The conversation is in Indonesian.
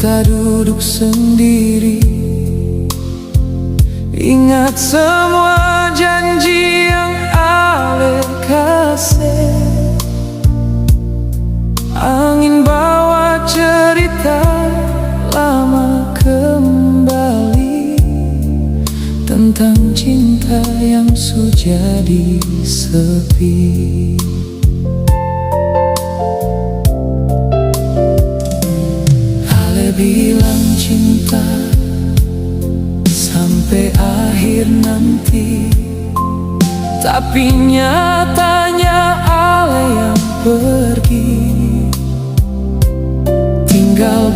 Kita duduk sendiri, ingat semua janji yang Ale kasih. Angin bawa cerita lama kembali, tentang cinta yang sujadi sepi. Ale bilang cinta sampai akhir nanti, tapi nyatanya Ale yang pergi, tinggal